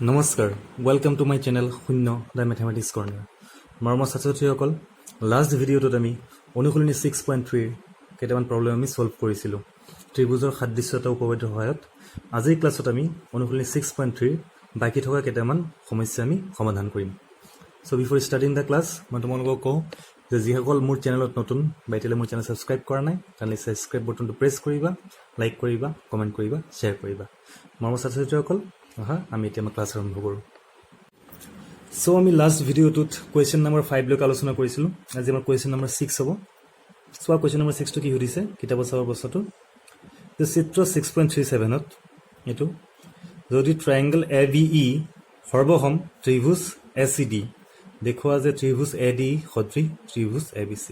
নমস্কাৰ welcome to my channel শূন্য the mathematics corner মৰমৰ ছাত্ৰছাত্ৰীসকল লাষ্ট ভিডিঅ'টোত আমি অনুশীলনী 6.3 কেইটামান প্ৰব্লেম আমি সলভ কৰিছিলোঁ ত্ৰিভুজৰ সাদৃশ্যতা উপপাদ্যৰ সহায়ত আজিৰ ক্লাছত আমি অনুশীলনী 6.3 বাকি থকা কেইটামান সমস্যা আমি সমাধান কৰিম so before starting the class মই তোমালোকক কওঁ যে যিসকল মোৰ চেনেলত নতুন বা এতিয়ালৈ মোৰ চেনেল ছাবস্ক্ৰাইব কৰা নাই তেনেহ'লে ছাবস্ক্ৰাইব বটনটো প্ৰেছ কৰিবা লাইক কৰিবা কমেণ্ট কৰিবা শ্বেয়াৰ কৰিবা মৰমৰ ছাত্ৰছাত্ৰীসকল আমি এতিয়া ক্লাছ আৰম্ভ কৰোঁ সো আমি লাষ্ট ভিডিঅ'টোত কুৱেশ্যন নম্বৰ 5 লৈ আলোচনা কৰিছিলোঁ আজি আমাৰ কুৱেশ্যন নম্বৰ 6 হ'ব সো কুৱেশ্যন নম্বৰ 6 টো কি সুধিছে কিতাপত চাব প্ৰশ্নটো যে চিত্ৰ 6.37 ত এইটো যদি ট্ৰায়াঙ্গল ABE সৰ্বসম ত্ৰিভুজ ACD দেখুৱা যে ত্ৰিভুজ ADE সদৃশ ত্ৰিভুজ ABC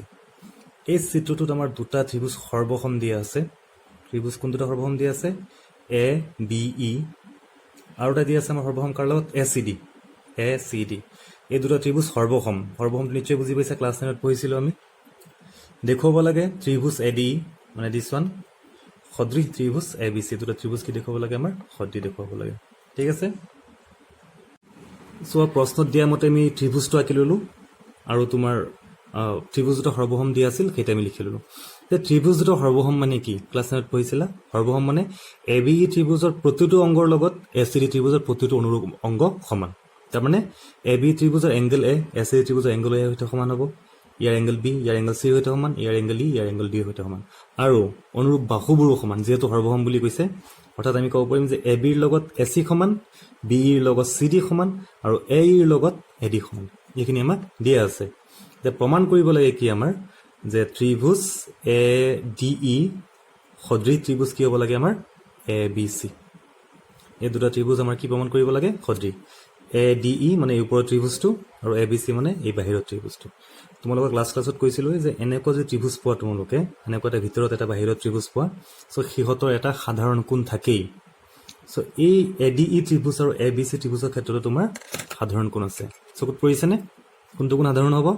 এই চিত্ৰটোত আমাৰ দুটা ত্ৰিভুজ সৰ্বসম দিয়া আছে ত্ৰিভুজ কোনটা সৰ্বসম দিয়া আছে ABE আৰু এটা দিয়া আছে আমাৰ সৰ্বসম কাৰ লগত ACD এই দুটা ত্ৰিভুজ সৰ্বসম নিশ্চয় বুজি পাইছা ক্লাছ 9 ত পঢ়িছিলোঁ আমি দেখুৱাব লাগে ত্ৰিভুজ ADE মানে দিছ ওয়ান সদৃশ ত্ৰিভুজ ABC দুটা ত্ৰিভুজ কি দেখুৱাব লাগে আমাৰ সদৃশ দেখুৱাব লাগে ঠিক আছে সো প্ৰশ্নত দিয়া মতে আমি ত্ৰিভুজটো আঁকি ললো আৰু তোমাৰ ত্ৰিভুজ দুটা সৰ্বসম দিয়া আছিল সেইটো আমি লিখি ললো যে ত্ৰিভুজ দুটা সৰ্বসম মানে কি ক্লাছ 9 ত পঢ়িছিলা সৰ্বসম মানে ABE ত্ৰিভুজৰ প্ৰতিটো অংগৰ লগত ACD ত্ৰিভুজৰ প্ৰতিটো অনুৰূপ অংগ সমান তাৰ মানে ABE ত্ৰিভুজৰ এংগল A ACD ত্ৰিভুজৰ এংগল A হৈতে সমান হ'ব ইয়াৰ এংগল B ইয়াৰ এংগল C হৈতে সমান ইয়াৰ এংগল E ইয়াৰ এংগল D হৈতে সমান আৰু অনুৰূপ বাহুবোৰো সমান যেহেতু সৰ্বসম বুলি কৈছে অৰ্থাৎ আমি ক'ব পাৰিম যে AB ৰ লগত AC সমান B ৰ লগত CD সমান আৰু A ৰ লগত AD সমান এইখিনি আমাক দিয়া আছে যে প্ৰমাণ কৰিব লাগে কি আমাৰ যে ত্ৰিভুজ ADE সদৃশ ত্ৰিভুজ কি হ'ব লাগে আমাৰ ABC এই দুটা ত্ৰিভুজ আমাৰ কি প্ৰমাণ কৰিব লাগে সদৃশ ADE মানে এই ওপৰৰ ত্ৰিভুজটো আৰু ABC মানে এই বাহিৰৰ ত্ৰিভুজটো তোমালোকক ক্লাছত কৈছিলোঁ যে এনেকুৱা যে ত্ৰিভুজ পোৱা তোমালোকে এনেকুৱা এটা ভিতৰত এটা বাহিৰৰ ত্ৰিভুজ পোৱা সো সিহঁতৰ এটা সাধাৰণ কোণ থাকেই সো এই ADE ত্ৰিভুজ আৰু ABC ত্ৰিভুজৰ ক্ষেত্ৰত তোমাৰ সাধাৰণ কোণ আছে চকুত পৰিছেনে কোনটো কোণ সাধাৰণ হ'ব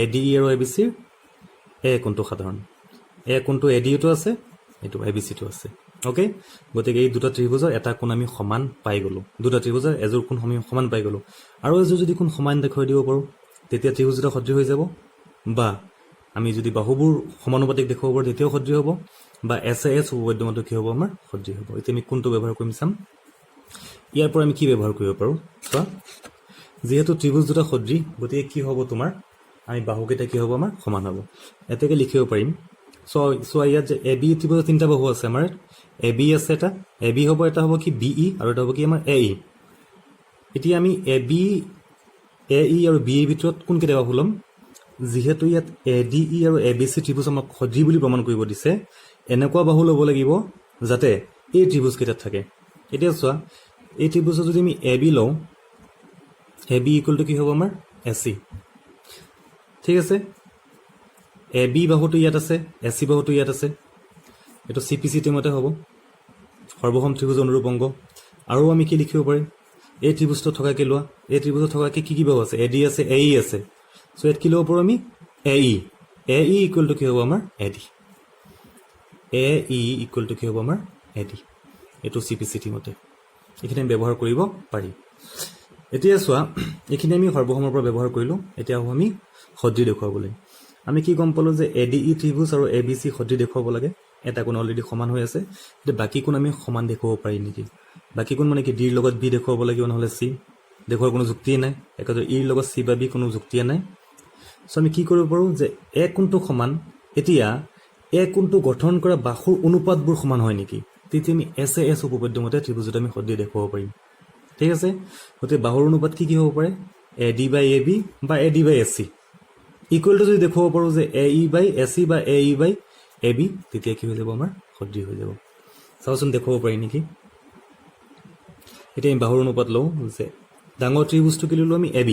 ADE আৰু ABC ৰ A কোণটো সাধাৰণ A কোণটো ADE টো আছে এইটো ABC টো আছে ওকে গতিকে এই দুটা ত্ৰিভুজৰ এটা কোণ আমি সমান পাই গলো দুটা ত্ৰিভুজৰ এজোৰ কোণ আমি সমান পাই গলো আৰু এজোৰ যদি কোণ সমান দেখুৱাই দিব পাৰো তেতিয়া ত্ৰিভুজ দুটা সদৃশ হৈ যাব বা আমি যদি বাহুবোৰ সমানুপাতিক দেখুৱাব পাৰো তেতিয়াও সদৃশ হ'ব বা SAS উপপাদ্যমতে কি হ'ব আমাৰ সদৃশ হ'ব এতিয়া আমি কোনটো ব্যৱহাৰ কৰিম চাম ইয়াৰ পৰা আমি কি ব্যৱহাৰ কৰিব পাৰো চোৱা যেহেতু ত্ৰিভুজ দুটা সদৃশ গতিকে কি হ'ব তোমাৰ আমি বাহুকেইটা কি হ'ব আমাৰ সমান হ'ব এতেকে লিখিব পাৰিম সো ইয়াত যে AB ত্ৰিভুজৰ তিনিটা বাহু আছে আমাৰ AB আছে এটা AB হ'ব এটা হ'ব কি BE আৰু এটা হ'ব কি আমাৰ AE এতিয়া আমি AB AE আৰু BE ভিতৰত কোন কেইটা বাহু ল'ম যেহেতু ইয়াত ADE আৰু ABC ত্ৰিভুজ আমাক সদৃশ বুলি প্ৰমাণ কৰিব দিছে এনেকুৱা বাহু ল'ব লাগিব যাতে এই ত্ৰিভুজ কেইটাত থাকে এতিয়া চোৱা এই ত্ৰিভুজৰ যদি আমি AB লওঁ AB ইকুৱেল টু কি হ'ব আমাৰ AC ঠিক আছে AB বাহুটো ইয়াত আছে AC বাহুটো ইয়াত আছে এইটো CPC টিমতে হ'ব সৰ্বসম ত্ৰিভুজ অনুৰূপ অংগ আৰু আমি কি লিখিব পাৰিম এই ত্ৰিভুজটো থকাকে লোৱা এই ত্ৰিভুজত থকাকে কি বাহু আছে AD আছে AE আছে সো ইয়াত কি ল'ব পাৰোঁ আমি AE ইকুৱেল টু কি হ'ব আমাৰ AD AE ইকুৱেল টু কি হ'ব আমাৰ AD এইটো CPC টিমতে এইখিনি আমি ব্যৱহাৰ কৰিব পাৰি এতিয়া চোৱা এইখিনি আমি সৰ্বসমৰ পৰা ব্যৱহাৰ কৰিলোঁ এতিয়া হ'ব আমি সদৃশ দেখুৱাবলৈ আমি কি গম পালোঁ যে ADE ত্ৰিভুজ আৰু ABC সদৃশ দেখুৱাব লাগে এটা কোণ অলৰেডি সমান হৈ আছে এতিয়া বাকী কোণ আমি সমান দেখুৱাব পাৰি নেকি বাকী কোণ মানে কি D ৰ লগত B দেখুৱাব লাগিব নহ'লে C দেখুৱাৰ কোনো যুক্তিয়ে নাই একেদৰে E ৰ লগত C বা B কোনো যুক্তিয়ে নাই সো আমি কি কৰিব পাৰোঁ যে A কোণটো সমান এতিয়া A কোণটো গঠন কৰা বাহুৰ অনুপাতবোৰ সমান হয় নেকি তেতিয়া আমি SAS উপপাদ্যমতে ত্ৰিভুজত আমি সদৃশ দেখুৱাব পাৰিম ঠিক আছে গতিকে বাহুৰ অনুপাত কি হ'ব পাৰে AD বাই AB বা AD by AC equal to যদি দেখুৱাব পাৰোঁ যে AE বাই AC বা AE বাই AB তেতিয়া কি হৈ যাব আমাৰ সদৃশ হৈ যাব চাওচোন দেখুৱাব পাৰি নেকি এতিয়া আমি বাহুৰ অনুপাত লওঁ যে ডাঙৰ ত্ৰিভুজটো কি ল'লোঁ আমি AB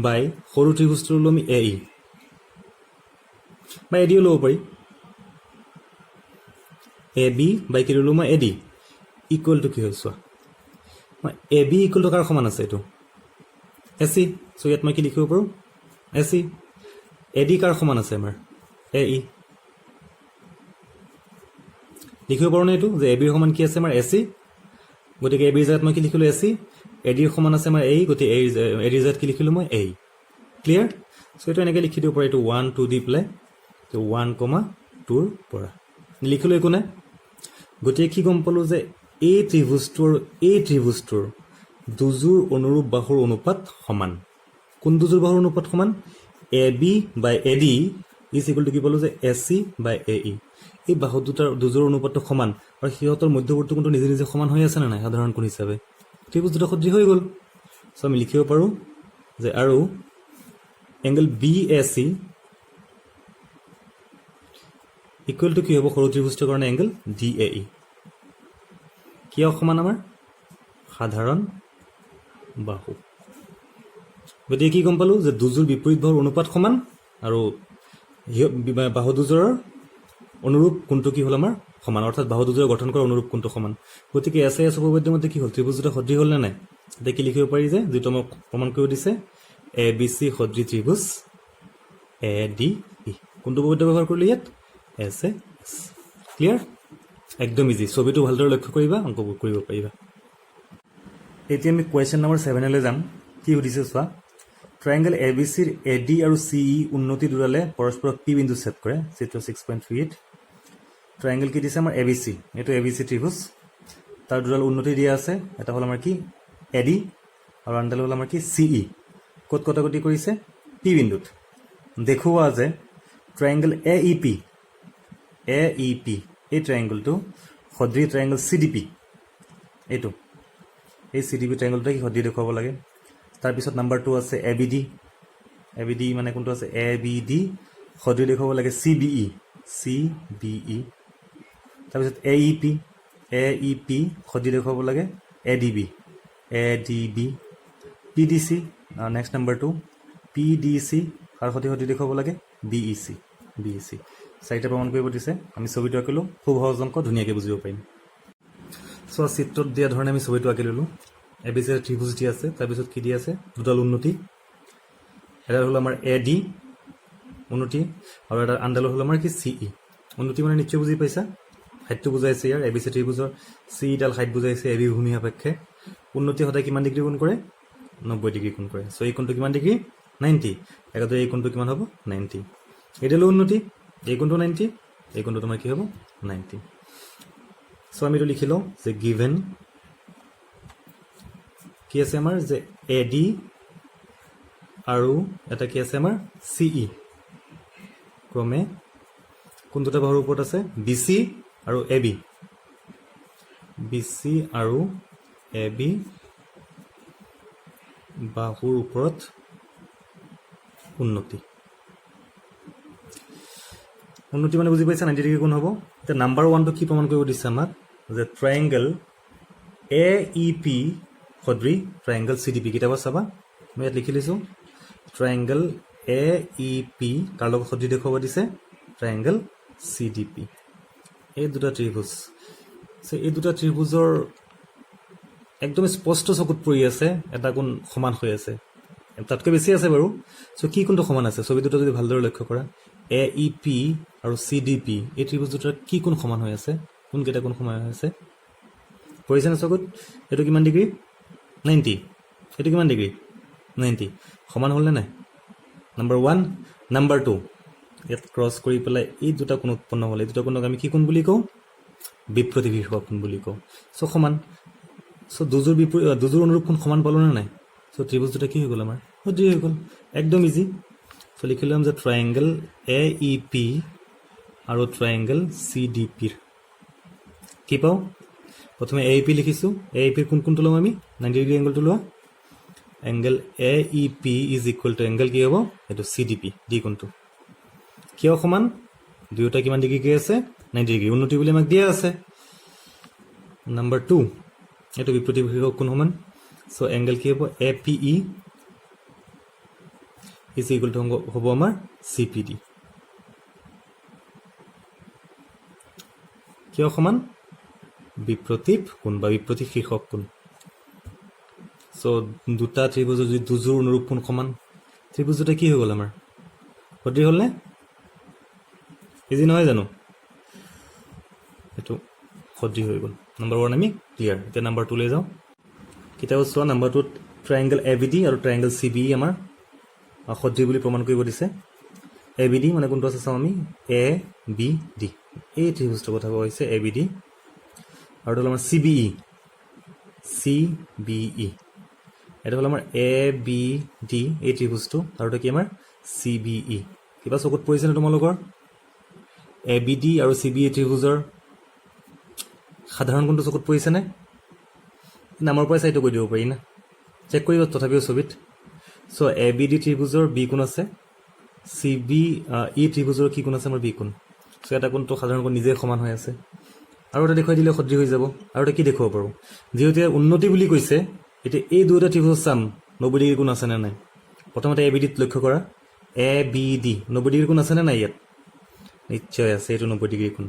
বাই সৰু ত্ৰিভুজটো ল'লোঁ আমি AE বা ADও ল'ব পাৰি AB বাই কি ল'লোঁ মই AD ইকুৱেল টু কি হৈ চোৱা মই AB ইকুৱেল টু কাৰ সমান আছে এইটো AC সো ইয়াত মই কি লিখিব পাৰোঁ AC AD কাৰ সমান আছে আমাৰ AE লিখিব পাৰোঁ নে এইটো যে AB ৰ সমান কি আছে আমাৰ AC গতিকে এ বিৰ জেগাত মই কি লিখিলোঁ এ চি, এ ডিৰ সমান আছে আমাৰ এই, গতিকে এ ডিৰ জেগাত কি লিখিলোঁ মই এই। ক্লিয়াৰ? চ' এইটো এনেকৈ লিখি দিব পাৰি, এইটো 1 2 দি পেলাই 1,2ৰ পৰা লিখিলোঁ, একো নাই। গতিকে কি গম পালোঁ যে এই ত্ৰিভুজটোৰ দুযোৰ অনুৰূপ বাহুৰ অনুপাত সমান। কোন দুযোৰ বাহুৰ অনুপাত সমান? A B by A D is equal to কি পালোঁ যে এ চি বাই এ ই। এই বাহু দুযোৰ অনুপাতটো সমান আৰু সিহঁতৰ মধ্যৱৰ্তী কোণটো নিজে নিজে সমান হৈ আছে নে নাই সাধাৰণ কোণ হিচাপে? ত্ৰিভুজ দুটা সদৃশ হৈ গ'ল। চ' আমি লিখিব পাৰোঁ যে আৰু angle B A C equal to কি হ'ব সৰু ত্ৰিভুজটোৰ কাৰণে এংগল ডি এ ই। কিয় সমান আমাৰ? সাধাৰণ বাহু। গতিকে কি গম পালোঁ যে দুযোৰ বিপৰীত বাহুৰ অনুপাত সমান আৰু বাহু দুযোৰৰ অনুৰূপ কোণটো কি হ'ল আমাৰ সমান, অৰ্থাৎ বাহু দুযোৰে গঠন কৰা অনুৰূপ কোণটো সমান। গতিকে এছ এ এছ উপপাদ্যৰ মতে কি হ'ল? ত্ৰিভুজ দুটা সদৃশ হ'ল নে নাই? এতিয়া কি লিখিব পাৰি যে যিটো আমাক প্ৰমাণ কৰিব দিছে এ বি চি সদৃশ ত্ৰিভুজ এ ডি ই। কোনটো উপপাদ্য ব্যৱহাৰ কৰিলোঁ ইয়াত? এছ এ এছ। ক্লিয়াৰ? একদম ইজি। ছবিটো ভালদৰে লক্ষ্য কৰিবা, অংকবোৰ কৰিব পাৰিবা। এতিয়া আমি কুৱেশ্যন নম্বৰ 7লৈ যাম। কি সুধিছে চোৱা, ট্ৰায়েংগল এ বি চিৰ এ ডি আৰু চি ই উন্নতি দুডালে পৰস্পৰক পি বিন্দু ছেদ কৰে। চিত্ৰ 6.38। ট্ৰায়েংগল কি দিছে আমাৰ? এ বি চি। এইটো এ বি চি ত্ৰিভুজ, তাৰ দুডাল উন্নতি দিয়া আছে। এটা হ'ল আমাৰ কি এ ডি আৰু আনডাল হ'ল আমাৰ কি চি ই। ক'ত কটাকটি কৰিছে? পি বিন্দুত। দেখুওৱা যে ট্ৰায়েংগল এ ই পি এই ট্ৰায়েংগলটো সদৃশ ট্ৰায়েংগল চি ডি পি। এইটো এই চি ডি পি ট্ৰায়েংগলটোৱে কি সদৃশ দেখুৱাব লাগে। তাৰপিছত নাম্বাৰ 2 আছে এ বি ডি মানে কোনটো আছে? এ বি ডি সদৃশ দেখুৱাব লাগে চি বি ই। তাৰপিছত এ ই পি সদৃশ দেখুৱাব লাগে A D B. P D C next number 2 P D C কাৰ সদৃশ দেখুৱাব লাগে? B E C. চাৰিটা প্ৰমাণ কৰিব দিছে। আমি ছবিটো আঁকিলোঁ, খুব সহজ অংক, ধুনীয়াকৈ বুজিব পাৰিম। চ' চিত্ৰত দিয়া ধৰণে আমি ছবিটো আঁকি ল'লোঁ। এ বি চি ত্ৰিভুজ দি আছে, তাৰপিছত কি দি আছে? দুডাল উন্নতি। এডাল হ'ল আমাৰ এ ডি উন্নতি আৰু এটা আনডাল হ'ল আমাৰ কি চি ই উন্নতি। মানে নিশ্চয় বুজি পাইছা, হাইটটো বুজাইছে ইয়াৰ। এ বি চি ত্ৰিভুজৰ চি ডাল হাইট বুজাইছে এ বি ভূমি সাপেক্ষে। উন্নতি সদায় কিমান ডিগ্ৰী কোণ কৰে? 90 ডিগ্ৰী কোণ কৰে। চ' এই কোণটো কিমান ডিগ্ৰী? 90। একেদৰে এই কোণটো কিমান হ'ব? 90। এইডালো উন্নতি, এই কোণটো 90, এই কোণটো তোমাৰ কি হ'ব? 90। চ' আমি এইটো লিখি লওঁ যে গিভেন কি আছে আমাৰ যে এ ডি আৰু এটা কি আছে আমাৰ চি ই ক্ৰমে কোন দুটা বাহুৰ ওপৰত আছে? বি চি আৰু এ বি। বাহুৰ ওপৰত উন্নতি মানে বুজি পাইছা? 90 ডিগ্ৰী কোণ হ'ব। এতিয়া নাম্বাৰ 1টো কি প্ৰমাণ কৰিব দিছে আমাক? যে ট্ৰায়েংগল এ ই পি সদৃশ ট্ৰায়েংগল চি ডি পি। কিতাপত চাবা, মই ইয়াত লিখি লৈছোঁ ট্ৰায়েংগল এ ই পি কাৰ লগত সদৃশ দেখুৱাব দিছে? Triangle C D P. এই দুটা ত্ৰিভুজ, এই দুটা ত্ৰিভুজৰ একদম স্পষ্ট চকুত পৰি আছে এটা কোণ সমান হৈ আছে, তাতকৈ বেছি আছে বাৰু। চ' কি কোণটো সমান আছে? ছবি দুটা যদি ভালদৰে লক্ষ্য কৰা, এ ই পি আৰু চি ডি পি এই ত্ৰিভুজ দুটাৰ কি কোণ সমান হৈ আছে? কোনকেইটা কোণ সমান হৈ আছে? পৰিছে নে চকুত? এইটো কিমান ডিগ্ৰী? 90। এইটো কিমান ডিগ্ৰী? 90। সমান হ'লনে নাই? নাম্বাৰ 1। নাম্বাৰ 2, ইয়াত ক্ৰছ কৰি পেলাই এই দুটা কোণ উৎপন্ন হ'লে এই দুটা কোণক আমি কি কোণ বুলি কওঁ? বিপ্ৰতি শীৰ্ষক কোণ বুলি কওঁ। চ' সমান। চ' দুযোৰ অনুৰূপ কোণ সমান পালোঁ নে নাই? চ' ত্ৰিভুজ দুটা কি হৈ গ'ল আমাৰ? সদৃশ হৈ গ'ল। একদম ইজি। চ' লিখি ল'ম যে ট্ৰায়েংগল এ ই পি আৰু ট্ৰায়েংগল চি ডি পিৰ কি পাওঁ? প্ৰথমে এ ই পি লিখিছোঁ। এ ই পিৰ কোনটো ল'ম আমি? 90 ডিগ্ৰী এংগলটো লোৱা। Angle A E P is equal to angle কি হ'ব? এইটো চি ডি পি, ডি কোণটো। কিয় সমান? দুয়োটা কিমান ডিগ্ৰীকৈ আছে? 90 ডিগ্ৰী। উন্নতি বুলি আমাক দিয়া আছে। নাম্বাৰ 2, এইটো বিপ্ৰতি শীৰ্ষক কোণ সমান। চ' এংগল কি হ'ব? A P E is equal two হ'ব আমাৰ চি পি ডি। কিয় সমান? বিপ্ৰতীপ কোণ বা বিপ্ৰতি শীৰ্ষক কোণ। চ' দুটা ত্ৰিভুজৰ যদি দুযোৰ অনুৰূপ কোণ সমান, ত্ৰিভুজ দুটা কি হৈ গ'ল আমাৰ? সদৃশ হ'লনে? ইজি নহয় জানো? এইটো সদৃশ হৈ গ'ল। নাম্বাৰ 1 আমি ক্লিয়াৰ এতিয়া নাম্বাৰ 2 লৈ যাওঁ কিতাপত চোৱা নাম্বাৰ 2 ট্ৰায়াঙ্গল ABD আৰু ট্ৰায়াঙ্গল CBE আমাৰ সদৃশ বুলি প্ৰমাণ কৰিব দিছে ABD মানে কোনটো আছে চাওঁ আমি ABD এই ত্ৰিভুজটোৰ কথা কোৱা হৈছে ABD আৰু এটা আমাৰ CBE এটা হ'ল আমাৰ ABD এই ত্ৰিভুজটো আৰু এটা কি আমাৰ CBE কিবা চকুত পৰিছে নে তোমালোকৰ ABD আৰু CBE ত্ৰিভুজৰ সাধাৰণ কোনটো চকুত পৰিছে নে নামৰ পৰা চাইটো কৈ দিব পাৰি না চেক কৰিব তথাপিও ছবিত সো ABD ত্ৰিভুজৰ B কোণ আছে CBE ত্ৰিভুজৰ কি কোণ আছে আমাৰ B কোণ সো এটা কোণটো সাধাৰণ কোণ নিজে সমান হৈ আছে আৰু এটা দেখুৱাই দিলে সদৃশ হৈ যাব আৰু এটা কি দেখুৱাব পাৰো যেহেতু উন্নতি বুলি কৈছে এতিয়া এই দুটা ত্ৰিভুজ চাম 90 ডিগ্ৰী কোণ আছে নে নাই প্ৰথমতে ABD ত লক্ষ্য কৰা ABD 90 ডিগ্ৰী কোণ আছে নে নাই ইয়াত নিশ্চয় আছে এইটো 90 ডিগ্ৰী কোণ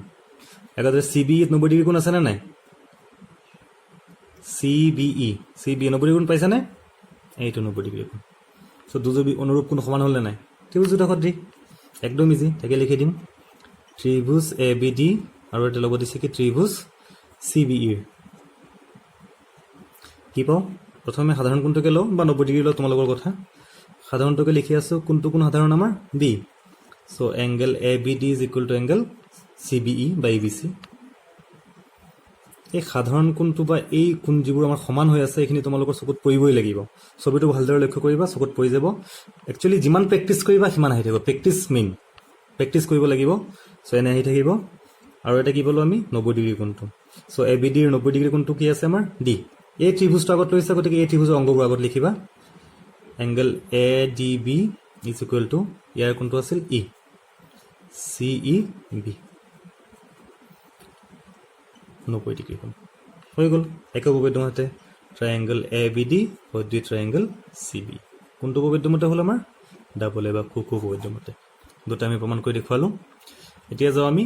একেদৰে CBE 90 ডিগ্ৰী কোণ আছে নে নাই CBE 90 ডিগ্ৰী কোণ পাইছা নে এইটো 90 ডিগ্ৰী কোণ সো দুজোৰ অনুৰূপ কোণ সমান হ'ল নে নাই ত্ৰিভুজ দুটা সদৃশ একদম ইজি তাকে লিখি দিম ত্ৰিভুজ ABD আৰু এটা লগত দিছে কি ত্ৰিভুজ CBE কি পাওঁ প্ৰথমে সাধাৰণ কোণটোকে লওঁ বা 90 ডিগ্ৰী লওঁ তোমালোকৰ কথা সাধাৰণটোকে লিখি আছো কোনটো কোণ সাধাৰণ আমাৰ B so angle ABD = angle CBE বা ABC এই সাধাৰণ কোণটো বা এই কোণ যিবোৰ আমাৰ সমান হৈ আছে এইখিনি তোমালোকৰ চকুত পৰিবই লাগিব ছবিটো ভালদৰে লক্ষ্য কৰিবা চকুত পৰি যাব একচুয়ালি যিমান প্ৰেক্টিস কৰিবা সিমান আহি থাকিব প্ৰেক্টিস মেইন প্ৰেক্টিস কৰিব লাগিব সো এনে আহি থাকিব আৰু এটা কি বলো আমি 90 ডিগ্ৰী কোণটো সো ABD ৰ 90 ডিগ্ৰী কোণটো কি আছে আমাৰ D এই ত্ৰিভুজটো আগত লৈছা গতিকে এই ত্ৰিভুজৰ অংগবোৰ আগত লিখিবা এংগল ADB = ইয়াৰ কোণটো আছিল E CEB 90 ডিগ্ৰী কোণ হৈ গ'ল একক উপবৃত্তমতে ট্ৰায়াঙ্গল ABD সদৃশ ট্ৰায়াঙ্গল CBE কোনটো উপবৃত্তমতে হ'ল আমাৰ ডাবল বা কুকু উপবৃত্তমতে দুটা আমি প্ৰমাণ কৰি দেখুৱালো এতিয়া যাও আমি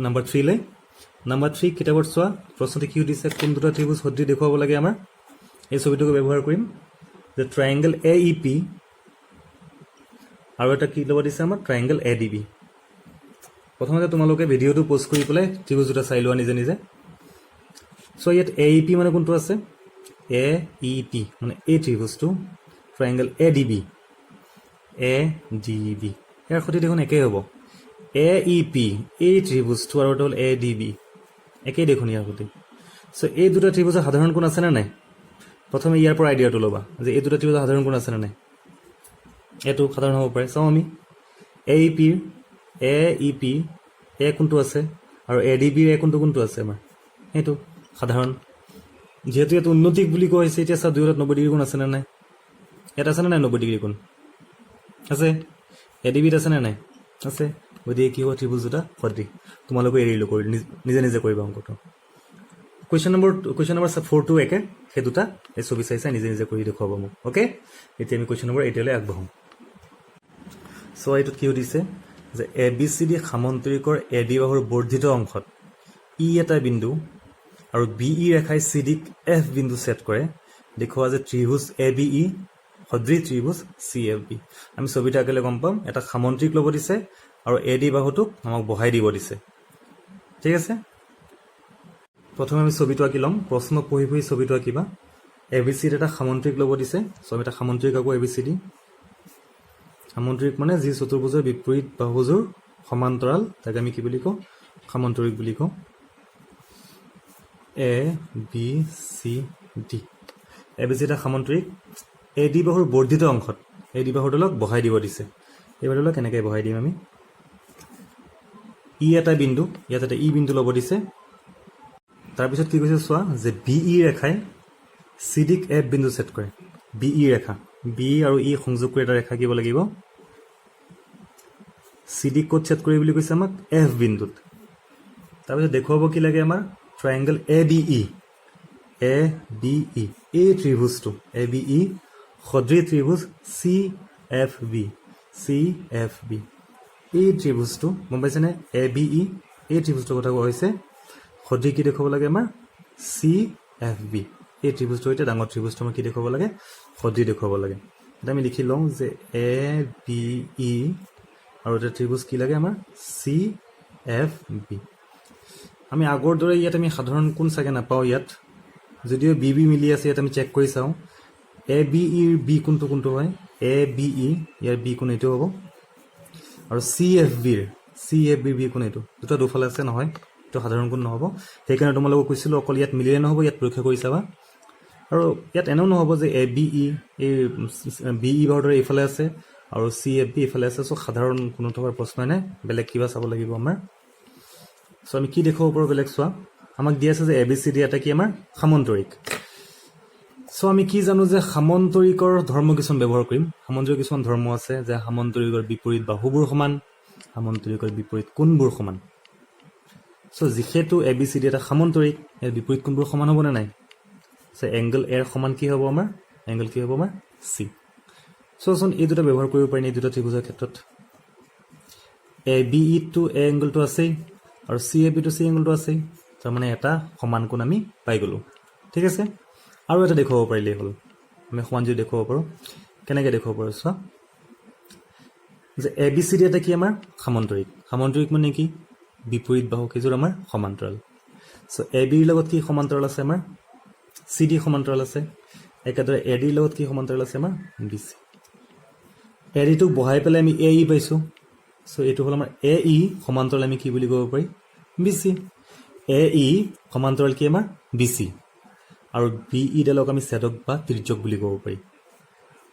নাম্বাৰ 3 লৈ নাম্বাৰ 3 কিতাপত চোৱা প্ৰশ্নতে কি দিছে কোন দুটা ত্ৰিভুজ সদৃশ দেখুৱাব লাগে আমাৰ এই ছবিটোকে ব্যৱহাৰ কৰিম যে ট্ৰায়াঙ্গল AEP আৰু এটা কি ল'ব দিছে আমাৰ ট্ৰায়াঙ্গল ADB প্ৰথমতে তোমালোকে ভিডিওটো পোষ্ট কৰি পেলাই ত্ৰিভুজ দুটা চাই লোৱা নিজে নিজে সো ইয়াত AEP মানে কোনটো আছে AEP মানে এই ত্ৰিভুজটো ট্ৰায়াঙ্গল ADB ইয়াৰ সৈতে দেখোন একেই হ'ব AEP এই ত্ৰিভুজটো আৰু এটা হ'ল ADB একেই দেখোন ইয়াৰ সৈতে সো এই দুটা ত্ৰিভুজৰ সাধাৰণ কোণ আছে নে নাই প্ৰথমে ইয়াৰ পৰা আইডিয়াটো ল'বা যে এই দুটা ত্ৰিভুজৰ সাধাৰণ কোণ আছে নে নাই এটো সাধাৰণ হ'ব পাৰে চাও আমি AEP এ কোনটো আছে আৰু ADB এ কোনটো আছে আমাৰ এটো সাধাৰণ যেহেতু এটো উন্নতিক বুলি কোৱা হৈছে এতিয়া চা 90 ডিগ্ৰী কোণ আছে নে নাই এটা আছে নে নাই 90 ডিগ্ৰী কোণ আছে ADB আছে নে নাই আছে গতিকে কি হ'ব ত্ৰিভুজ দুটা সদৃশ তোমালোকে এৰিলো কৰি নিজে নিজে কৰিবা অংকটো কোৱেশ্চন নম্বৰ 4 টো একে সেই দুটা এই ছবি চাই নিজে নিজে কৰি দেখুৱাব মোক ওকে এতিয়া আমি কোৱেশ্চন নম্বৰ 8 লৈ আগবঢ়াম সো এইটো কি দিছে যে ABCD সামন্তৰিকৰ AD বাহুৰ বৰ্ধিত অংশত E এটা বিন্দু আৰু BE ৰেখাই CD F বিন্দু সেট কৰে দেখুৱা যে ত্ৰিভুজ ABE সদৃশ ত্ৰিভুজ CFB আমি ছবিটা আগলে গম পাম এটা সামন্তৰিক ল'ব দিছে আৰু AD বাহুটোক আমাক বহাই দিব দিছে ঠিক আছে প্ৰথমে আমি ছবিটো আঁকি লম প্ৰশ্ন পঢ়ি ছবিটো আঁকিবা ABCD এটা সামন্তৰিক ল'ব দিছে ছবিটা সামন্তৰিক আকৌ ABCD সামন্তৰিক মানে যি চতুৰ্ভুজৰ বিপৰীত বাহুযোৰ সমান্তৰাল তাকে আমি কি বুলি কওঁ সামন্তৰিক বুলি কওঁ ABCD এটা সামন্তৰিক AD বাহুৰ বৰ্ধিত অংশত AD বাহুটোক বহাই দিব দিছে এইবাৰলৈ কেনেকৈ বহাই দিম আমি E এটা বিন্দু ইয়াত এটা E বিন্দু ল'ব দিছে তাৰ পিছত কি কৈছে চোৱা যে BE ৰেখাই CD F বিন্দু সেট কৰে BE ৰেখা B আৰু E সংযোগ কৰি এটা ৰেখা কিব লাগিব CD কোড সেট কৰি বুলি কৈছে আমাক F বিন্দুত তাৰ পিছত দেখুৱাব কি লাগে আমাৰ ট্ৰায়াঙ্গল ABE এই ত্ৰিভুজটো ABE সদৃশ ত্ৰিভুজ CFB এই ত্ৰিভুজটো গম পাইছেনে ABE এই ত্ৰিভুজটোৰ কথা কোৱা হৈছে সদৃশ কি দেখুৱাব লাগে আমাৰ CFB এই ত্ৰিভুজটো এটা ডাঙৰ ত্ৰিভুজটো আমাৰ কি দেখুৱাব লাগে সদৃশ দেখুৱাব লাগে এটা আমি লিখি লওঁ যে ABE আৰু এটা ত্ৰিভুজ কি লাগে আমাৰ CFB আমি আগৰ দৰে ইয়াত আমি সাধাৰণ কোণ চাগে নাপাওঁ ইয়াত যদিও বি বি মিলি আছে ইয়াত আমি চেক কৰি চাওঁ এ বি ইৰ বি কোণটো কোনটো হয় A B E year B কোণ এইটো হ'ব আৰু চি এফ বিৰ বি কোণ এইটো দুটা দুফালে আছে নহয় এইটো সাধাৰণ কোণ নহ'ব সেইকাৰণে তোমালোকক কৈছিলোঁ অকল ইয়াত মিলিলে নহ'ব ইয়াত পৰীক্ষা কৰি চাবা আৰু ইয়াত এনেও নহ'ব যে এ বি ই এই বি ই বাৰৰ দৰে এইফালে আছে আৰু চি এফ বি এইফালে আছে চ' সাধাৰণ কোনো থকাৰ প্ৰশ্নই নাই বেলেগ কিবা চাব লাগিব আমাৰ চ' আমি কি দেখুৱাব পাৰোঁ বেলেগ চোৱা আমাক দি আছে যে এ বি চি ডি এটা কি আমাৰ সামন্তৰিক চ' আমি কি জানো যে সামন্তৰিকৰ ধৰ্ম কিছুমান ব্যৱহাৰ কৰিম সামন্তৰিক কিছুমান ধৰ্ম আছে যে সামন্তৰিকৰ বিপৰীত বাহুবোৰ সমান সামন্তৰিকৰ বিপৰীত কোণবোৰ সমান চ' যিহেতু এ বি চি ডি এটা সামন্তৰিক ইয়াৰ বিপৰীত কোণবোৰ সমান হ'বনে নাই চ' এংগল এৰ সমান কি হ'ব আমাৰ এংগল কি হ'ব আমাৰ চি চোৱাচোন এই দুটা ব্যৱহাৰ কৰিব পাৰিম এই দুটা ত্ৰিভুজৰ ক্ষেত্ৰত এ বি ই টু এ এংগলটো আছেই আৰু C A B two C এংগলটো আছেই তাৰমানে এটা সমান কোণ আমি পাই গ'লোঁ ঠিক আছে আৰু এটা দেখুৱাব পাৰিলেই হ'ল আমি সমান যদি দেখুৱাব পাৰোঁ কেনেকৈ দেখুৱাব পাৰোঁ চোৱা যে এ বি চি ডি এটা কি আমাৰ সামন্তৰিক মানে কি বিপৰীত বাহু কেইযোৰ আমাৰ সমান্তৰাল চ' এ বিৰ লগত কি সমান্তৰাল আছে আমাৰ চি ডি সমান্তৰাল আছে একেদৰে এ ডিৰ লগত কি সমান্তৰাল আছে আমাৰ বি চি এ ডিটোক বহাই পেলাই আমি এ ই পাইছোঁ চ' এইটো হ'ল আমাৰ এ ই সমান্তৰাল আমি কি বুলি ক'ব পাৰি বি চি এ ই সমান্তৰাল কি আমাৰ বি চি আৰু বি ইডালক আমি ছেদক বা তিৰ্যক বুলি ক'ব পাৰি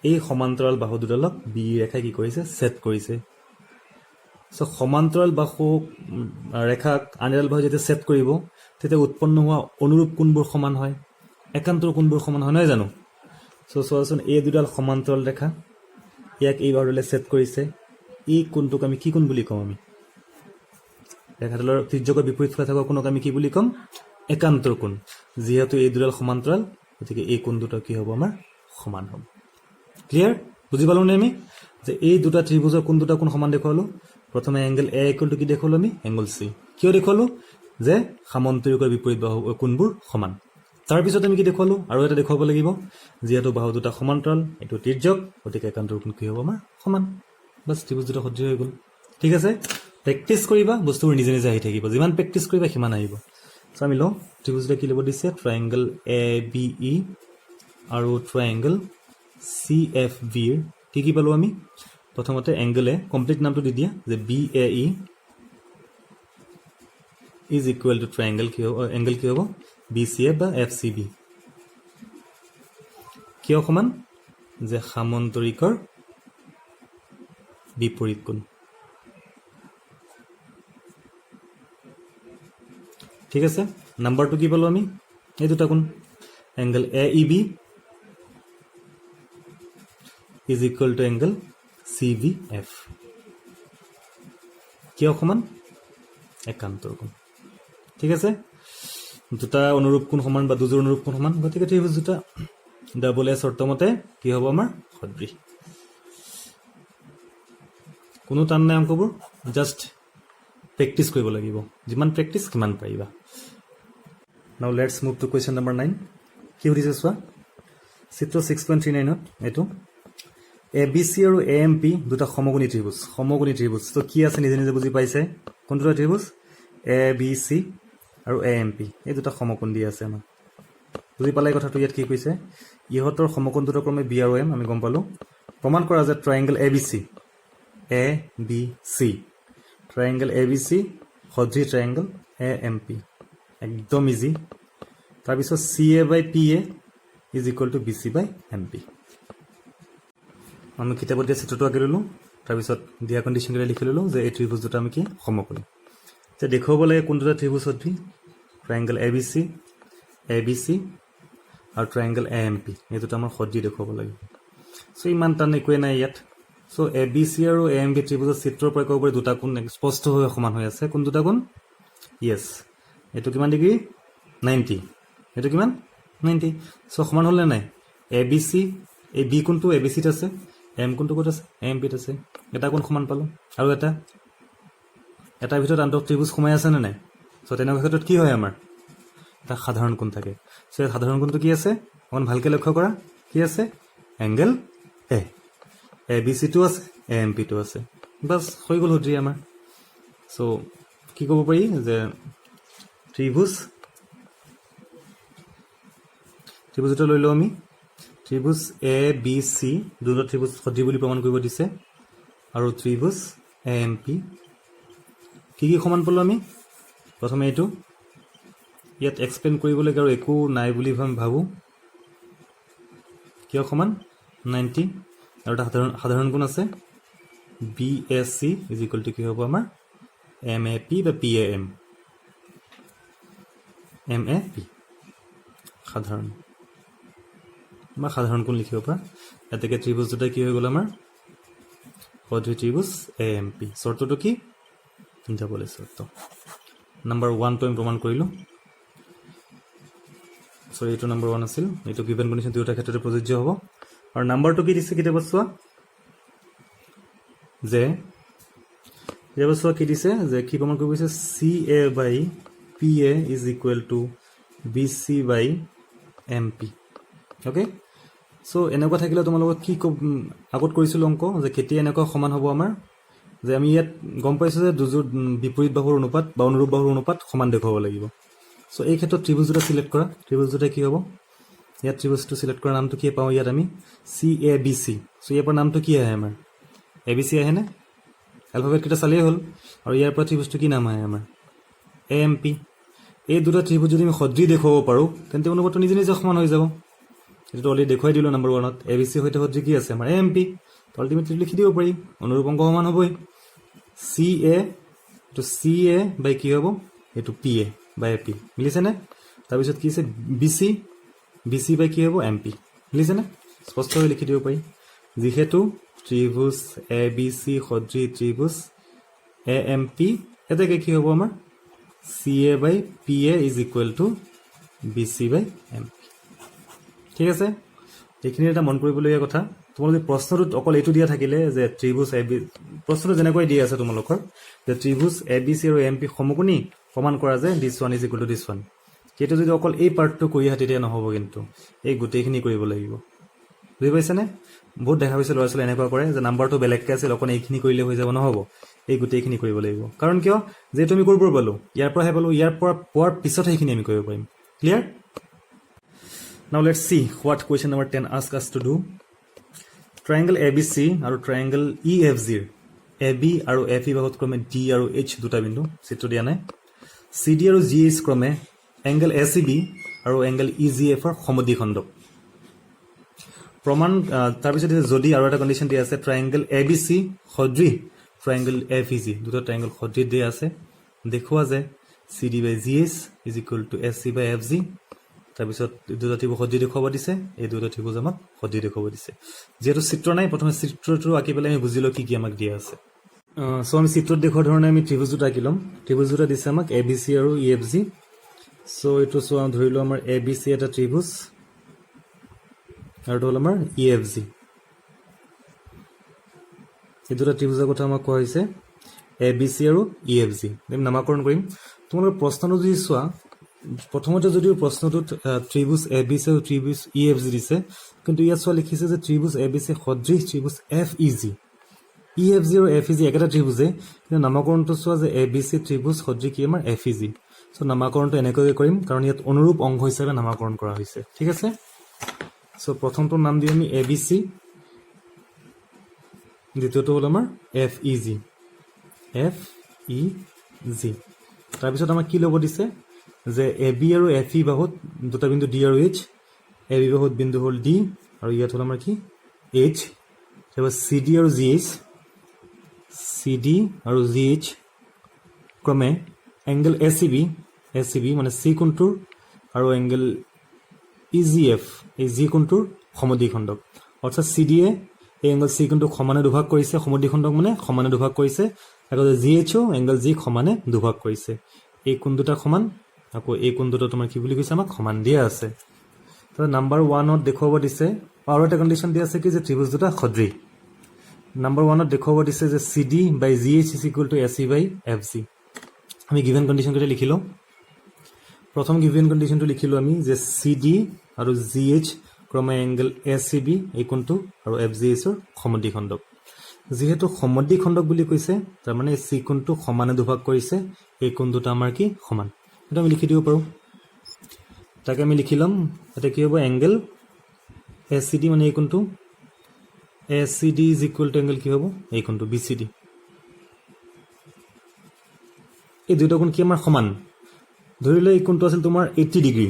এই সমান্তৰাল বাহু দুডালক বি ই ৰেখাই কি কৰিছে ছেদ কৰিছে চ' সমান্তৰাল বাহু ৰেখাক আন এডাল বাহু যেতিয়া ছেদ কৰিব তেতিয়া উৎপন্ন হোৱা অনুৰূপ কোণবোৰ সমান হয় একান্তৰ কোণবোৰ সমান হয় নহয় জানো চ' চোৱাচোন এই দুডাল সমান্তৰাল ৰেখা ইয়াক এই বাহুডালে ছেদ কৰিছে এই কোণটোক আমি কি কোণ বুলি কওঁ আমি ৰেখাডালৰ তিৰ্যকৰ বিপৰীত ফালে থকা কোণক আমি কি বুলি ক'ম একান্তৰ কোণ যিহেতু এই দুডাল সমান্তৰাল গতিকে এই কোণ দুটা কি হ'ব আমাৰ সমান হ'ব ক্লিয়াৰ বুজি পালোঁ নে আমি যে এই দুটা ত্ৰিভুজৰ কোন দুটা কোণ সমান দেখুৱালোঁ প্ৰথমে এংগল এ ইকুৱেল টু কি দেখুৱালোঁ আমি এংগল চি কিয় দেখুৱালোঁ যে সামন্তৰিকৰ বিপৰীত বাহু কোণবোৰ সমান তাৰপিছত আমি কি দেখুৱালোঁ আৰু এটা দেখুৱাব লাগিব যিহেতু বাহু দুটা সমান্তৰাল এইটো তিৰ্যক গতিকে একান্তৰ কোণ কি হ'ব আমাৰ সমান বাছ ত্ৰিভুজ দুটা সদৃশ হৈ গ'ল ঠিক আছে প্ৰেক্টিছ কৰিবা বস্তুবোৰ নিজে নিজে আহি থাকিব যিমান প্ৰেক্টিছ কৰিবা সিমান আহিব চ' আমি লওঁ ত্ৰিভুজটা কি ল'ব দিছে ট্ৰাইংগল এ বি ই আৰু ট্ৰাইংগল চি এফ বিৰ কি পালোঁ আমি প্ৰথমতে এংগল এ কমপ্লিট নামটো দি দিয়া যে B A E is equal to triangle কি হ'ব এংগল কি হ'ব বি চি এফ বা এফ চি বি কিয় সমান যে সামন্তৰিকৰ বিপৰীত কোণ ঠিক আছে নাম্বাৰটো কি পালোঁ আমি এই দুটা কোণ angle A E B is equal to angle C V F কিয় সমান একান্তৰ কোণ ঠিক আছে দুটা অনুৰূপ কোণ সমান বা দুযোৰ অনুৰূপ কোণ সমান গতিকে ত্ৰিভুজ দুটা ডাবল এ চৰ্তমতে কি হ'ব আমাৰ সদৃশ কোনো টান নাই অংকবোৰ জাষ্ট প্ৰেক্টিছ কৰিব লাগিব যিমান প্ৰেক্টিছ সিমান পাৰিবা নাও let's move to question number 9 কি সুধিছে চোৱা চিত্ৰ 6.39ত এইটো এ বি চি আৰু এ এম পি দুটা সমকোণী ত্ৰিভুজ তো কি আছে নিজে নিজে বুজি পাইছে কোনটো ত্ৰিভুজ এ বি চি আৰু এ এম পি এই দুটা সমকোণ দি আছে আমাক বুজি পালে কথাটো ইয়াত কি কৈছে ইহঁতৰ সমকোণ দুটা ক্ৰমে বি আৰু এম আমি গম পালোঁ প্ৰমাণ কৰা যে triangle A B C triangle A B C সদৃশ ট্ৰাইংগল এ এম পি একদম ইজি তাৰপিছত C A by P A is equal to B C by M P আমি কিতাপত দিয়া চিত্ৰটো আঁকি ল'লোঁ তাৰপিছত দিয়া কণ্ডিশ্যনকেইটা লিখি ল'লোঁ যে এই ত্ৰিভুজ দুটা আমি কি সমকোণ যে দেখুৱাব লাগে কোন দুটা ত্ৰিভুজ সদৃশ ট্ৰাইংগল এ বি চি আৰু ট্ৰাইংগল এ এম পি এই দুটা আমাৰ সদৃশ দেখুৱাব লাগে চ' ইমান টান একোৱে নাই ইয়াত চ' এ বি চি আৰু এ এম পি ত্ৰিভুজৰ চিত্ৰৰ পৰা ক'ব পাৰি দুটা কোণ স্পষ্টভাৱে সমান হৈ আছে কোন দুটা কোণ য়েছ এইটো কিমান ডিগ্ৰী 90 এইটো কিমান 90 চ' সমান হ'লনে নাই এ বি চি এই বি কোণটো এ বি চিত আছে এম কোণটো ক'ত আছে এম পিত আছে এটা কোণ সমান পালোঁ আৰু এটাৰ ভিতৰত আন্তঃ ত্ৰিভুজ সোমাই আছেনে নাই চ' তেনেকুৱা ক্ষেত্ৰত কি হয় আমাৰ এটা সাধাৰণ কোণ থাকে চ' এই সাধাৰণ কোণটো কি আছে অকণ ভালকৈ লক্ষ্য কৰা কি আছে এংগেল এ বি চিটো আছে এ এম পিটো আছে বাছ হৈ গ'ল সদৃশ আমাৰ চ' কি ক'ব পাৰি যে ত্ৰিভুজ দুটা লৈ লওঁ আমি ত্ৰিভুজ এ বি চি দুটা ত্ৰিভুজ সদৃশ বুলি প্ৰমাণ কৰিব দিছে আৰু ত্ৰিভুজ এ এম পি কি সমান পালোঁ আমি প্ৰথমে এইটো ইয়াত এক্সপ্লেইন কৰিবলগীয়া আৰু একো নাই বুলি ভাবোঁ কিয় সমান 90 আৰু এটা সাধাৰণ কোণ আছে B A C is equal to কি হ'ব আমাৰ এম এ পি বা P A M A P সাধাৰণ কোণ লিখিব পৰা এতেকে ত্ৰিভুজ দুটা কি হৈ গ'ল আমাৰ সদৃশ ত্ৰিভুজ এ এম পি চৰ্তটো কি ডাবল চৰ্ত নাম্বাৰ 1 টো আমি প্ৰমাণ কৰিলোঁ সৰি এইটো নাম্বাৰ 1 আছিল এইটো গিভেন কণ্ডিশ্যন দুয়োটা ক্ষেত্ৰতে প্ৰযোজ্য হ'ব আৰু নাম্বাৰটো কি দিছে কেতিয়াবা চোৱা কি দিছে যে কি প্ৰমাণ কৰিব দিছে C A by P A is equal to B C by M P okay so' এনেকুৱা থাকিলে তোমালোকক কি আগত কৰিছিলোঁ অংক যে কেতিয়া এনেকুৱা সমান হ'ব আমাৰ যে আমি ইয়াত গম পাইছোঁ যে দুযোৰ বিপৰীত বাহুৰ অনুপাত বা অনুৰূপ বাহুৰ অনুপাত সমান দেখুৱাব লাগিব চ' এই ক্ষেত্ৰত ত্ৰিভুজ দুটা চিলেক্ট কৰা ত্ৰিভুজ দুটা কি হ'ব ইয়াত ত্ৰিভুজটো চিলেক্ট কৰা নামটো কি পাওঁ ইয়াত আমি চি এ বি চি চ' ইয়াৰ পৰা নামটো কি আহে আমাৰ এ বি চি আহেনে এলফাবেটকেইটা চালেই হ'ল আৰু ইয়াৰ পৰা ত্ৰিভুজটো কি নাম আহে আমাৰ এ এম পি এই দুটা ত্ৰিভুজ যদি আমি সদৃশ দেখুৱাব পাৰোঁ তেন্তে অনুপাতটো নিজে নিজে সমান হৈ যাব এইটো অলৰেডি দেখুৱাই দিলোঁ নাম্বাৰ 1ত এ বি চিৰ সৈতে সদৃশ কি আছে আমাৰ এ এম পি আল্টিমেটলি লিখি দিব পাৰি অনুৰূপ অংক সমান হ'বই চি এ এইটো চি এ বাই কি হ'ব এইটো P A by A P মিলিছেনে তাৰপিছত কি আছে বি চি বাই কি হ'ব এম পি মিলিছেনে স্পষ্টকৈ লিখি দিব পাৰি যিহেতু ত্ৰিভুজ এ বি চি সদৃশ ত্ৰিভুজ এ এম পি এতেকে কি হ'ব আমাৰ C A by P A is equal to B C by M P ঠিক আছে এইখিনি এটা মন কৰিবলগীয়া কথা তোমালোকে প্ৰশ্নটোত অকল এইটো দিয়া থাকিলে যে ত্ৰিভুজ এ বি প্ৰশ্নটো যেনেকৈ দিয়া আছে তোমালোকৰ যে ত্ৰিভুজ এ বি চি আৰু এম পি সমকোণী প্ৰমাণ কৰা যে দিছ one is equal two this one সেইটো যদি অকল এই পাৰ্টটো কৰি আহা তেতিয়া নহ'ব কিন্তু এই গোটেইখিনি কৰিব লাগিব বুজি পাইছেনে বহুত দেখা পাইছে ল'ৰা ছোৱালী এনেকুৱা কৰে যে নাম্বাৰটো বেলেগকৈ আছিল অকণ এইখিনি কৰিলে হৈ যাব নহ'ব এই গোটেইখিনি কৰিব লাগিব কাৰণ কিয় যিহেতু আমি ক'ৰ পৰা পালোঁ ইয়াৰ পৰাহে পালোঁ ইয়াৰ পৰা পোৱাৰ পিছতহে সেইখিনি আমি কৰিব পাৰিম clear Now let's see what question number 10 asks us to do. Triangle ABC আৰু triangle EFG AB আৰু FE বাহুত ক্ৰমে D আৰু H দুটা বিন্দু চিত্ৰ দিয়া নাই CD আৰু GH ক্ৰমে এংগল ACB আৰু এংগল EGF ৰ সমদ্বিখণ্ডক প্ৰমাণ তাৰপিছত যদি আৰু এটা কণ্ডিশ্যন দিয়া আছে ট্ৰায়াংগল ABC সদৃশ ট্ৰায়াংগল FEG দুটা ট্ৰায়াংগল সদৃশ দিয়া আছে দেখুওৱা যে CD by GH is equal to SC by FG তাৰপিছত দুটা ত্ৰিভুজ সদৃশ দেখুৱাব দিছে এই দুটা ত্ৰিভুজ আমাক সদৃশ দেখুৱাব দিছে যেহেতু চিত্ৰ নাই প্ৰথমে চিত্ৰটো আঁকি পেলাই আমি বুজিলোঁ কি আমাক দিয়া আছে চ' আমি চিত্ৰত দেখুওৱা ধৰণে আমি ত্ৰিভুজ দুটা আঁকি ল'ম ত্ৰিভুজ দুটা দিছে আমাক ABC আৰু EFG চ' এইটো চোৱা ধৰিলোঁ আমাৰ ABC এটা ত্ৰিভুজ আৰু হ'ল আমাৰ EFG এই দুটা ত্ৰিভুজৰ কথা আমাক কোৱা হৈছে ABC আৰু EFG আমি নামাকৰণ কৰিম তোমালোকৰ প্ৰশ্নটো যদি চোৱা প্ৰথমতে যদিও প্ৰশ্নটোত ত্ৰিভুজ ABC আৰু ত্ৰিভুজ EFG দিছে কিন্তু ইয়াত চোৱা লিখিছে যে ত্ৰিভুজ ABC সদৃশ ত্ৰিভুজ FEG EFG আৰু FEG একেটা ত্ৰিভুজে কিন্তু নামাকৰণটো চোৱা যে ABC ত্ৰিভুজ সদৃশ কি আমাৰ FEG চ' নামাকৰণটো এনেকৈ কৰিম কাৰণ ইয়াত অনুৰূপ অংশ হিচাপে নামাকৰণ কৰা হৈছে ঠিক আছে চ' প্ৰথমটোৰ নাম দিওঁ আমি ABC দ্বিতীয়টো হ'ল আমাৰ FEG তাৰপিছত আমাক কি ল'ব দিছে যে AB আৰু FE বাহুত দুটা বিন্দু D আৰু H AB বাহুত বিন্দু হ'ল D আৰু ইয়াত হ'ল আমাৰ কি H তাৰপৰা CD আৰু GH ক্ৰমে এংগল ACB মানে C কোণটোৰ আৰু এংগল EGF এই G কোণটোৰ সমদ্বিখণ্ডক অৰ্থাৎ CD এ এই এংগল C কোণটোক সমানে দুভাগ কৰিছে সমদ্বিখণ্ডক মানে সমানে দুভাগ কৰিছে আকৌ GHও এংগল G সমানে দুভাগ কৰিছে এই কোণ দুটা সমান আকৌ এই কোণ দুটা তোমাৰ কি বুলি কৈছে আমাক সমান দিয়া আছে তো নাম্বাৰ 1ত দেখুৱাব দিছে আৰু এটা কণ্ডিশ্যন দিয়া আছে কি যে ত্ৰিভুজ দুটা সদৃশ নাম্বাৰ 1ত দেখুৱাব দিছে যে CD by GH is equal to AC by FG আমি গিভেন কণ্ডিশ্যনটো লিখি লওঁ প্ৰথম গিভেন কণ্ডিশ্যনটো লিখিলোঁ আমি যে CD আৰু GH ক্ৰমে এংগল ACB এই কোণটো আৰু FGH ৰ সমদ্বিখণ্ডক যেহেতু সমদ্বিখণ্ডক বুলি কৈছে তাৰমানে C কোণটো সমানে দুভাগ কৰিছে এই কোণ দুটা আমাৰ কি সমান এটা আমি লিখি দিব পাৰোঁ তাকে আমি লিখি ল'ম এটা কি হ'ব এংগেল ACD মানে এই কোণটো ACD is equal two angle কি হ'ব এই কোণটো BCD এই দুইটা কোণ কি আমাৰ সমান ধৰি লৈ এই কোণটো আছিল তোমাৰ 80 ডিগ্ৰী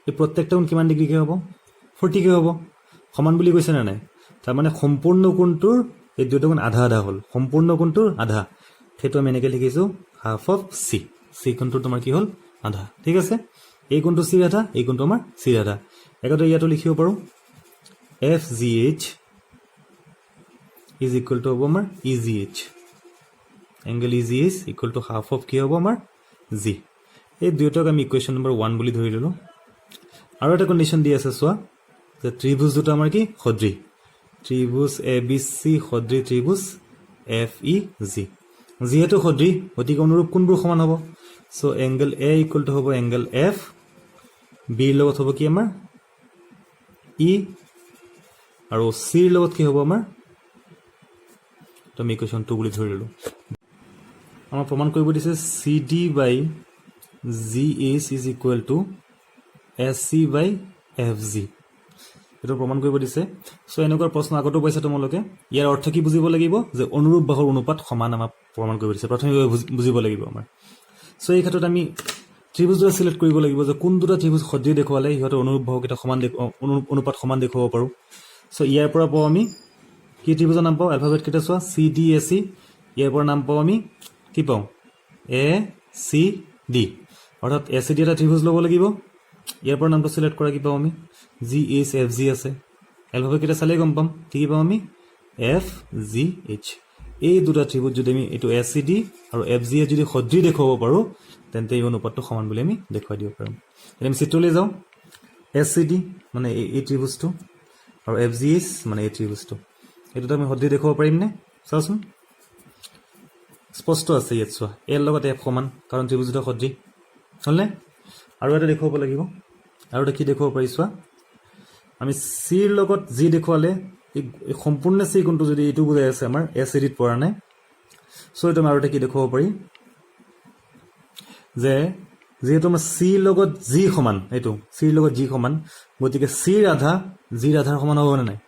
এই প্ৰত্যেকটা কোণ কিমান ডিগ্ৰী কে হ'ব 40 কে হ'ব সমান বুলি কৈছে না নাই তাৰ মানে সম্পূৰ্ণ কোণটোৰ এই দুইটা কোণ আধা আধা হ'ল সম্পূৰ্ণ কোণটোৰ আধা সেইটো আমি এনেকৈ লিখিছোঁ হাফ অফ C কোণটো তোমাৰ কি হ'ল আধা ঠিক আছে এই কোণটো C আধা এই কোণটো আমাৰ C আধা একেদৰে ইয়াতো লিখিব পাৰোঁ FGH is equal to হ'ব আমাৰ EGH angle EGH equal to half of কি হ'ব আমাৰ G এই দুয়োটাক আমি ইকুৱেশ্যন নম্বৰ 1 বুলি ধৰি ললোঁ আৰু এটা কণ্ডিশ্যন দি আছে চোৱা যে ত্ৰিভুজ দুটা আমাৰ কি সদৃ ত্ৰিভুজ ABC সদৃ ত্ৰিভুজ FEG যিহেতু সদৃ গতিকে অনুৰূপ কোণবোৰ সমান হ'ব so angle A equal to হ'ব এংগেল F B ৰ লগত হ'ব কি আমাৰ E আৰু C ৰ লগত কি হ'ব আমাৰ তো আমি ইকুৱেশ্যন 2 বুলি ধৰি ললোঁ আমাৰ প্ৰমাণ কৰিব দিছে CD by GH is equal to SC by FG এটা প্ৰমাণ কৰিব দিছে সো এনেকুৱা প্ৰশ্ন আগতো পাইছে তোমালোকে ইয়াৰ অৰ্থ কি বুজিব লাগিব যে অনুৰূপ বাহুৰ অনুপাত সমান আমাৰ প্ৰমাণ কৰিব দিছে প্ৰথমে বুজিব লাগিব আমাৰ সো এই ক্ষেত্ৰত আমি ত্ৰিভুজ দুটা সিলেক্ট কৰিব লাগিব যে কোন দুটা ত্ৰিভুজ সদৃ দেখুৱালে ইহঁতৰ অনুৰূপ বাহু কেইটা সমান অনুপাত সমান দেখুৱাব পাৰোঁ সো ইয়াৰ পৰা পাওঁ আমি কি ত্ৰিভুজৰ নাম পাওঁ এলফাবেট কেইটা চোৱা CDAC ইয়াৰ পৰা নাম পাওঁ আমি কি পাওঁ ACD অৰ্থাৎ ACD এটা ত্ৰিভুজ ল'ব লাগিব ইয়াৰ পৰা নামটো সিলেক্ট কৰা কি পাওঁ আমি GHFG আছে এলফাবেট কেইটা চালে গম পাম কি পাওঁ আমি FGH এই দুটা ত্ৰিভুজ যদি আমি এইটো ACD আৰু FGH যদি সদৃ দেখুৱাব পাৰোঁ তেন্তে এই অনুপাতটো সমান বুলি আমি দেখুৱাই দিব পাৰিম এতিয়া আমি চিত্ৰলৈ যাওঁ ACD মানে এই ত্ৰিভুজটো আৰু FGH মানে এই ত্ৰিভুজটো এইটো আমি সদৃ দেখুৱাব পাৰিম নে চাওচোন স্পষ্ট আছে ইয়াত চোৱা এৰ লগত F সমান কাৰণ ত্ৰিভুজ দুটা সদৃ হ'লনে আৰু এটা দেখুৱাব লাগিব আৰু এটা কি দেখুৱাব পাৰি চোৱা আমি C ৰ লগত G দেখুৱালে এই সম্পূৰ্ণ C কোণটো যদি এইটো বুজাই আছে আমাৰ ACD ত পৰা নাই সো এইটো আৰু এটা কি দেখুৱাব পাৰি যে যেহেতু আমাৰ C ৰ লগত G সমান এইটো C ৰ লগত G সমান গতিকে C ৰ আধা G ৰ আধাৰ সমান হ'ব নে নাই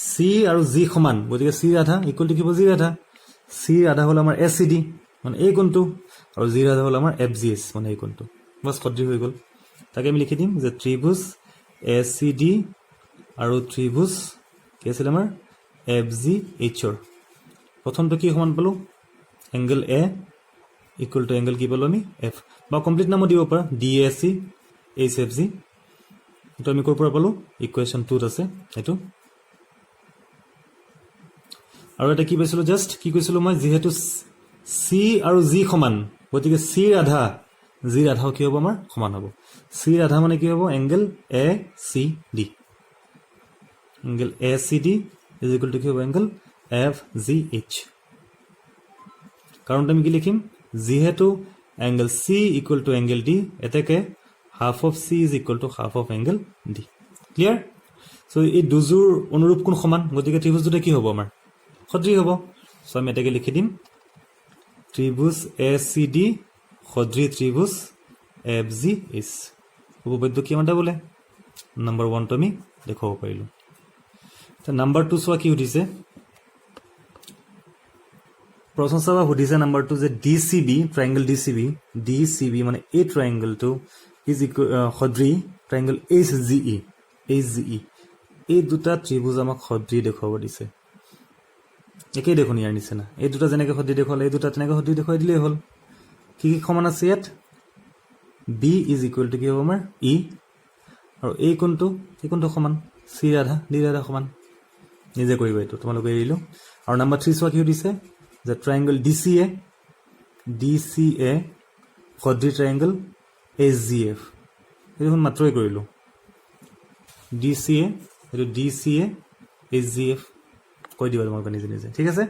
C আৰু G সমান গতিকে C ৰ আধা ইকুৱেল টু কি হ'ব G ৰ আধা C ৰ আধা হ'ল আমাৰ ACD মানে এই কোণটো আৰু G ৰ আধা হ'ল আমাৰ FGH মানে এই কোণটো বাস সদৃ হৈ গ'ল তাকে আমি লিখি দিম যে ত্ৰিভুজ ACD আৰু ত্ৰিভুজ কি আছিল আমাৰ FGH ৰ প্ৰথমটো কি সমান পালোঁ angle A equal to angle কি পালোঁ আমি F বা কমপ্লিট নামো দিব পাৰা DAC HFG এইটো আমি ক'ৰ পৰা পালোঁ ইকুৱেশ্যন 2 ত আছে এইটো আৰু এটা কি পাইছিলোঁ জাষ্ট কি কৈছিলোঁ মই যিহেতু C আৰু G সমান গতিকে C ৰ আধা G ৰ আধাও কি হ'ব আমাৰ সমান হ'ব C ৰ আধা মানে কি হ'ব angle ACD angle ACD is equal to কি হ'ব এংগেল FGH কাৰণ আমি কি লিখিম যিহেতু angle C equal to angle D এতেকে half of C is equal to half of angle D clear so এই দুজোৰ অনুৰূপ কোণ সমান গতিকে ত্ৰিভুজ দুটা কি হ'ব আমাৰ সদৃ হ'ব সো আমি এটাকে লিখি দিম ত্ৰিভুজ ACD সদৃ ত্ৰিভুজ FGH উপপাদ্য কি মানটা বোলে নম্বৰ 1 টো আমি দেখুৱাব পাৰিলোঁ নম্বৰ 2 চোৱা কি সুধিছে প্ৰশ্ন চাবা সুধিছে নম্বৰ 2 যে DCB ট্ৰায়াঙ্গল DCB মানে এই ট্ৰায়াঙ্গলটো ইজ সদৃ ট্ৰায়াঙ্গল HGE এই দুটা ত্ৰিভুজ আমাক সদৃ দেখুৱাব দিছে একেই দেখোন ইয়াৰ নিচিনা এই দুটা যেনেকৈ সদৃ দেখুৱালে এই দুটা তেনেকৈ সদৃ দেখুৱাই দিলেই হ'ল কি কি সমান আছে ইয়াত B ইজ ইকুৱেল টু কি হ'ব আমাৰ E আৰু এই কোণটো সমান C ৰ আধা D ৰ আধা সমান নিজে কৰিবা এইটো তোমালোকে এৰিলোঁ আৰু নম্বৰ 3 চোৱা কি সুধিছে যে ট্ৰায়াঙ্গল DCA সদৃ ট্ৰায়াঙ্গল HGF এই দেখোন মাত্ৰই কৰিলোঁ DCA HGF কৈ দিবা তোমালোকে নিজে নিজে ঠিক আছে